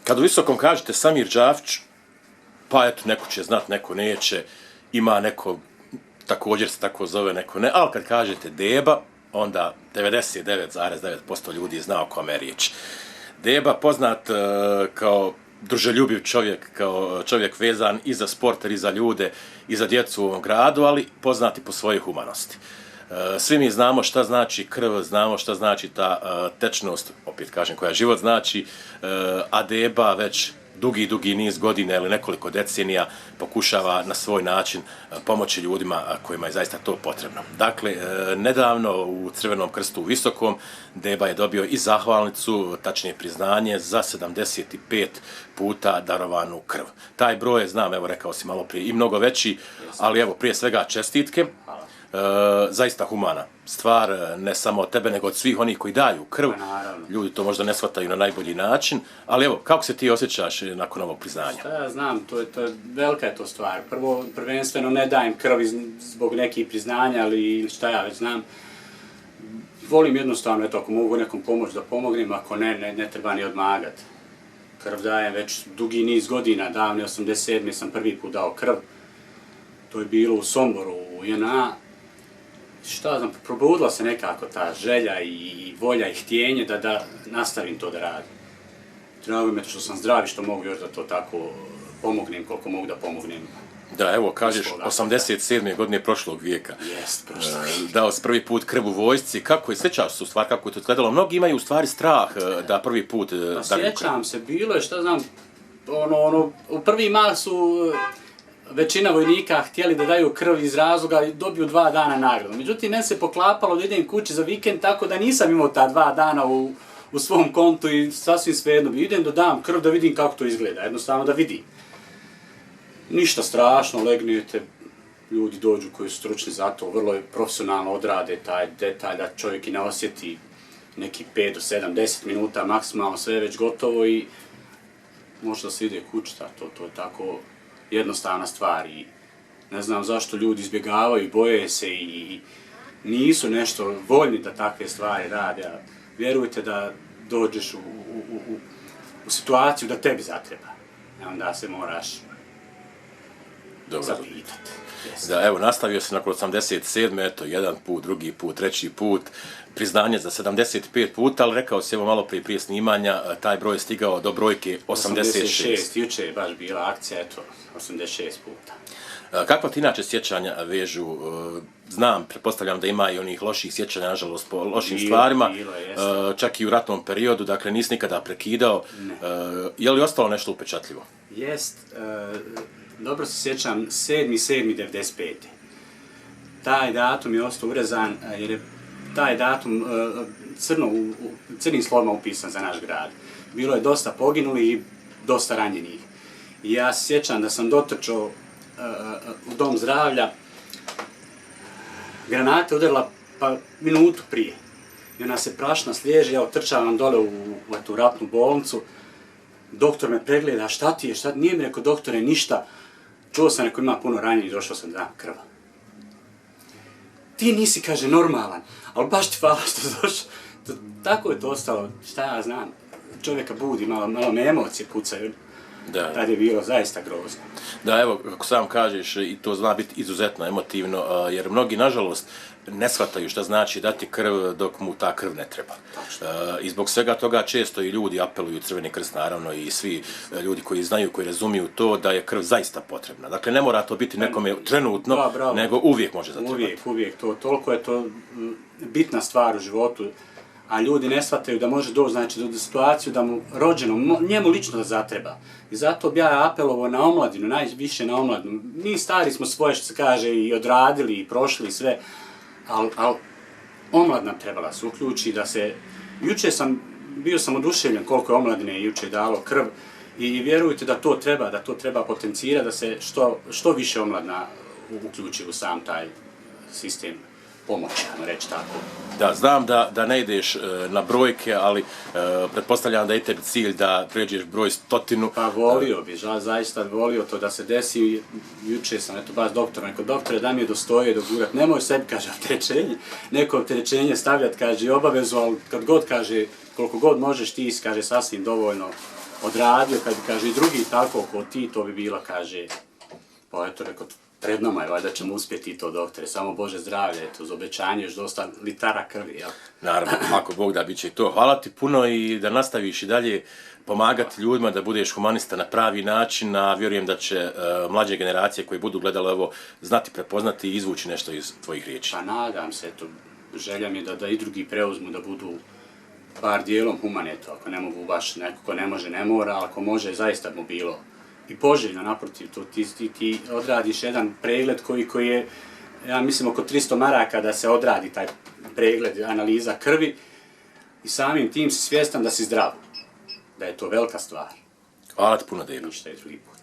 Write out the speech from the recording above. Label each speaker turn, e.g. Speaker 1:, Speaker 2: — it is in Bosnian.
Speaker 1: Kad u visokom kažete Samir Džafić, pa eto, neko će znat, neko neće, ima neko, također se tako zove, neko ne, ali kad kažete Deba, onda 99,9% ljudi zna o kome je riječ. Deba poznat kao druželjubiv čovjek, kao čovjek vezan i za sport, i za ljude, i za djecu u ovom gradu, ali poznati po svojoj humanosti. Svi mi znamo šta znači krv, znamo šta znači ta tečnost, opet kažem, koja život znači, a Deba već dugi niz godina ili nekoliko decenija pokušava na svoj način pomoći ljudima kojima je zaista to potrebno. Dakle, nedavno u Crvenom krstu u Visokom Deba je dobio i zahvalnicu, tačnije priznanje, za 75 puta darovanu krv. Taj broj je, znam, evo rekao si malo prije, i mnogo veći, ali evo prije svega čestitke. Zaista humana stvar, ne samo od tebe, nego od svih onih koji daju krv. Ljudi to možda ne shvataju na najbolji način, ali evo, kako se ti osjećaš nakon ovog priznanja?
Speaker 2: Šta ja znam, to je velika je to stvar. Prvenstveno ne dajem krv zbog nekih priznanja, ali šta ja već znam. Volim jednostavno, eto, ako mogu nekom pomoći da pomognem, ako ne treba ni odmagat. Krv dajem već dugi niz godina, davne 87. sam prvi put dao krv. To je bilo u Somboru, u JNA. Šta znam, probudila se nekako ta želja i volja i htjenje da nastavim to da radim. Drago mi je što sam zdrav i što mogu još da to tako pomognem koliko mogu da pomognem.
Speaker 1: Da, evo, kažeš, 87. godine prošlog vijeka.
Speaker 2: Jest, prošlog vijeka.
Speaker 1: Dao si prvi put krv u vojsci. Kako je, sjećaš se u stvari kako je to izgledalo? Mnogi imaju u stvari strah da prvi put daju krv.
Speaker 2: Sjećam se, bilo je, šta znam, u prvi mah su većina vojnika htjeli da daju krv iz razloga i dobiju 2 dana nagradu. Međutim, meni se poklapalo da idem kući za vikend, tako da nisam imao ta 2 dana u svom kontu i sasvim svejedno. Idem da dam krv da vidim kako to izgleda, jednostavno da vidim. Ništa strašno, legnete, ljudi dođu koji su stručni za to, vrlo je profesionalno odrade taj detalj da čovjek i ne osjeti neki 5 do 7, 10 minuta, maksimalno sve je već gotovo i možda se ide kući, to je tako jednostavna stvar i ne znam zašto ljudi izbjegavaju, boje se i nisu nešto voljni da takve stvari rade. Vjerujte da dođeš u situaciju da tebi zatreba. Onda se moraš zapitati.
Speaker 1: Da, evo, nastavio se nakon 87. Eto, jedan put, drugi put, treći put, priznanje za 75 puta, ali rekao si, evo malo prije snimanja, taj broj je stigao do brojke 86.
Speaker 2: Juče je baš bila akcija, eto, 86 puta.
Speaker 1: Kakva ti inače sjećanja vežu? Znam, pretpostavljam da ima i onih loših sjećanja, nažalost, po lošim stvarima, čak i u ratnom periodu, dakle nisi nikada prekidao. Je li ostalo nešto upečatljivo?
Speaker 2: Jest, dobro se sjećam, 7.7.95. Taj datum je ostao urezan jer je taj datum crnim slovima upisan za naš grad. Bilo je dosta poginuli i dosta ranjenih. I ja se sjećam da sam dotrčao u dom zdravlja, granata udarila pa minutu prije. I ona se prašna sliježe, ja otrčavam dole u tu ratnu bolnicu. Doktor me pregleda, šta ti je, nije mi rekao doktore ništa. Čuo sam neko ima puno ranjenih, došao sam da dam krv. Ti nisi, kaže, normalan, ali baš ti hvala što došao. Tako je to ostalo, šta ja znam, čovjeka budi, malo me emocije pucaju. Tad je bilo zaista grozno.
Speaker 1: Da, evo, kako sam kažeš, i to zna biti izuzetno emotivno, jer mnogi, nažalost, ne shvataju šta znači dati krv dok mu ta krv ne treba. I zbog svega toga često i ljudi apeluju, Crveni krst naravno i svi ljudi koji znaju, koji razumiju to da je krv zaista potrebna. Dakle, ne mora to biti nekome trenutno, nego uvijek može zatrebati.
Speaker 2: Uvijek. Toliko je to bitna stvar u životu, a ljudi ne shvataju da može doći, znači, do situaciju da mu rođeno, njemu lično da zatreba. I zato bi ja apelovao na omladinu, najviše na omladinu. Mi stari smo svoje, što se kaže, i odradili, i prošli, i sve, ali omladina trebala se uključi, da se... Juče bio sam oduševljen koliko je omladine juče dalo krv i vjerujte da to treba potencirati, da se što više omladina uključi u sam taj sistem pomoći, reći tako.
Speaker 1: Da, znam da ne ideš na brojke, ali pretpostavljam da je tebi cilj da pređeš broj 100.
Speaker 2: Pa volio bi, zaista volio to da se desi. Juče sam, eto, baš doktor, neko doktore, da mi je dostoje dogurat, nemoj sebi, kaže, opterećenje, neko opterećenje stavljati, kaže, obavezu, ali kad god, kaže, koliko god možeš ti, kaže, sasvim dovoljno odradio, kad bi, kaže, i drugi tako oko ti, to bi bila, kaže, pa eto, rekao, pred nama je, valjda ćemo uspjeti i to, doktore, samo Bože zdravlje, eto, uz obećanje još dosta litara krvi, jel?
Speaker 1: Naravno, ako Bog da, bit će i to. Hvala ti puno i da nastaviš i dalje pomagati ljudima, da budeš humanista na pravi način, a vjerujem da će mlađe generacije koje budu gledale ovo znati, prepoznati i izvući nešto iz tvojih riječi.
Speaker 2: Pa nadam se, eto, želja mi je da i drugi preuzmu, da budu bar dijelom humani, eto, ako ne mogu baš, neko ko ne može, ne mora, ako može, zaista mu bilo i poželjno, naprotiv, to ti odradiš jedan pregled koji je, ja mislim, oko 300 maraka da se odradi taj pregled, analiza krvi i samim tim si svjestan da si zdrav, da je to velika stvar.
Speaker 1: Hvala ti puno, Dejno.
Speaker 2: Ništa i drugi put.